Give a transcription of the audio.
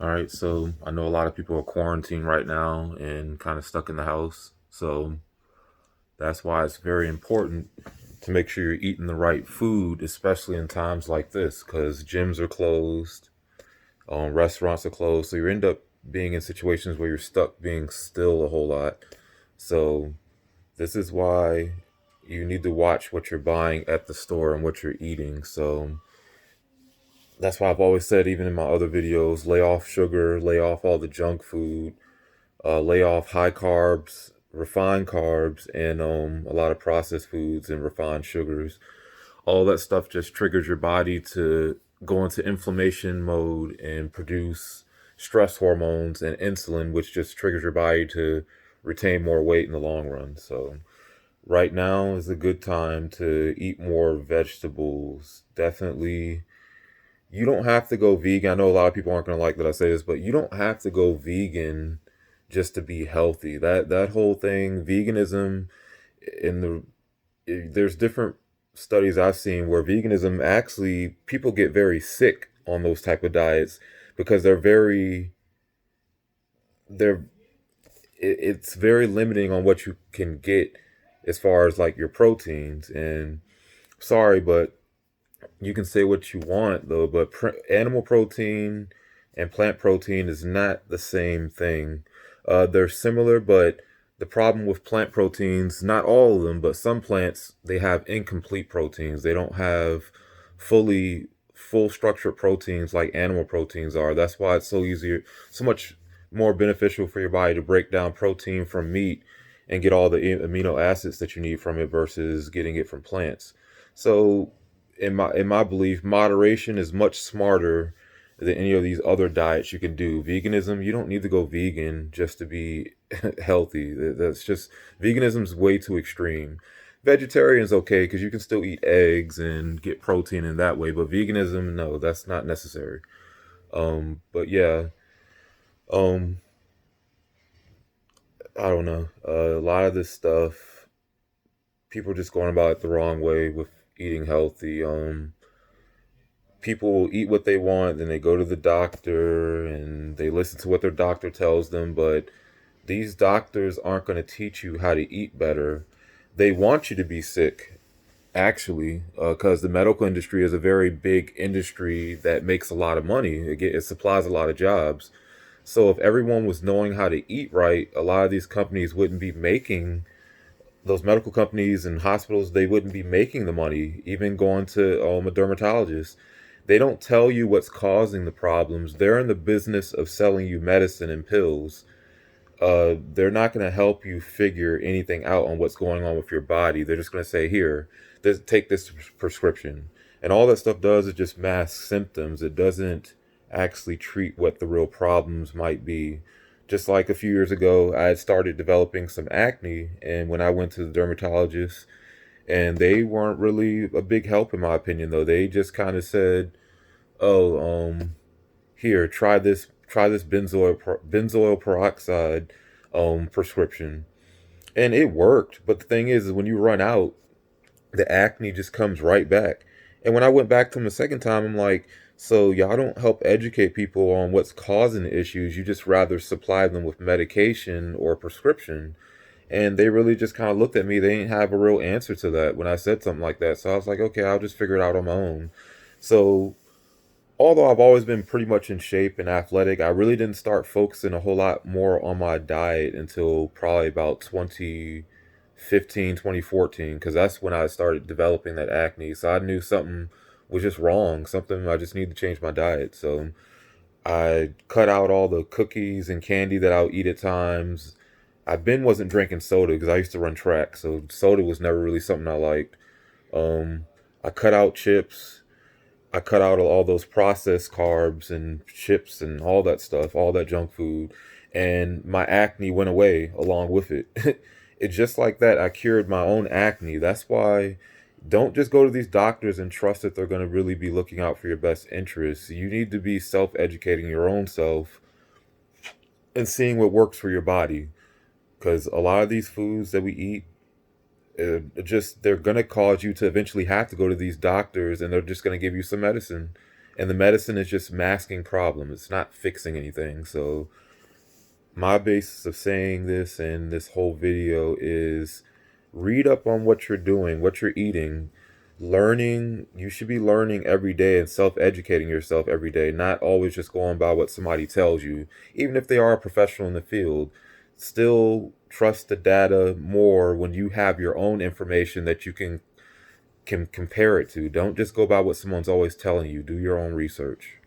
All right, so I know a lot of people are quarantined right now and kind of stuck in the house. So that's why it's very important to make sure you're eating the right food, especially in times like this, because gyms are closed, restaurants are closed. So you end up being in situations where you're stuck being still a whole lot. So this is why you need to watch what you're buying at the store and what you're eating. So that's why I've always said, even in my other videos, lay off sugar, lay off all the junk food, lay off high carbs, refined carbs, and a lot of processed foods and refined sugars. All that stuff just triggers your body to go into inflammation mode and produce stress hormones and insulin, which just triggers your body to retain more weight in the long run. So right now is a good time to eat more vegetables. Definitely, you don't have to go vegan. I know a lot of people aren't going to like that I say this, but you don't have to go vegan just to be healthy. That whole thing, veganism, in there's different studies I've seen where veganism actually people get very sick on those type of diets because they're it's very limiting on what you can get as far as like your proteins. And sorry, but you can say what you want though, but animal protein and plant protein is not the same thing. They're similar, but the problem with plant proteins, not all of them, but some plants, they have incomplete proteins. They don't have full structured proteins like animal proteins are. That's why it's so much more beneficial for your body to break down protein from meat and get all the amino acids that you need from it versus getting it from plants. So in my belief, moderation is much smarter than any of these other diets you can do. Veganism, you don't need to go vegan just to be healthy. That's just veganism's way too extreme. Vegetarian's okay because you can still eat eggs and get protein in that way, but veganism, no, that's not necessary. But yeah, um, I don't know. A lot of this stuff, people are just going about it the wrong way with eating healthy. People will eat what they want, then they go to the doctor and they listen to what their doctor tells them, but these doctors aren't going to teach you how to eat better. They want you to be sick, actually, because the medical industry is a very big industry that makes a lot of money. It supplies a lot of jobs. So if everyone was knowing how to eat right, a lot of these companies wouldn't be making those medical companies and hospitals, they wouldn't be making the money, even going to a dermatologist. They don't tell you what's causing the problems. They're in the business of selling you medicine and pills. They're not going to help you figure anything out on what's going on with your body. They're just going to say, here, take this prescription. And all that stuff does is just mask symptoms. It doesn't actually treat what the real problems might be. Just like a few years ago, I had started developing some acne, and when I went to the dermatologist, and they weren't really a big help in my opinion, though. They just kind of said, "Oh, here, try this benzoyl peroxide prescription," and it worked. But the thing is when you run out, the acne just comes right back. And when I went back to them the second time, I'm like, so y'all don't help educate people on what's causing the issues. You just rather supply them with medication or prescription. And they really just kind of looked at me. They didn't have a real answer to that when I said something like that. So I was like, okay, I'll just figure it out on my own. So although I've always been pretty much in shape and athletic, I really didn't start focusing a whole lot more on my diet until probably about 2015, 2014, because that's when I started developing that acne. So I knew something was just wrong, something I just need to change my diet. So I cut out all the cookies and candy that I'll eat at times. Wasn't drinking soda because I used to run track, so soda was never really something I liked. Um, I cut out chips. I cut out all those processed carbs and chips and all that stuff, all that junk food, and my acne went away along with it. It's just like that. I cured my own acne. That's why don't just go to these doctors and trust that they're going to really be looking out for your best interests. You need to be self educating your own self and seeing what works for your body. Because a lot of these foods that we eat, they're gonna cause you to eventually have to go to these doctors, and they're just gonna give you some medicine, And the medicine is just masking problems. It's not fixing anything. So my basis of saying this and this whole video is read up on what you're doing, what you're eating, learning. You should be learning every day and self-educating yourself every day, not always just going by what somebody tells you. Even if they are a professional in the field, still trust the data more when you have your own information that you can compare it to. Don't just go by what someone's always telling you. Do your own research.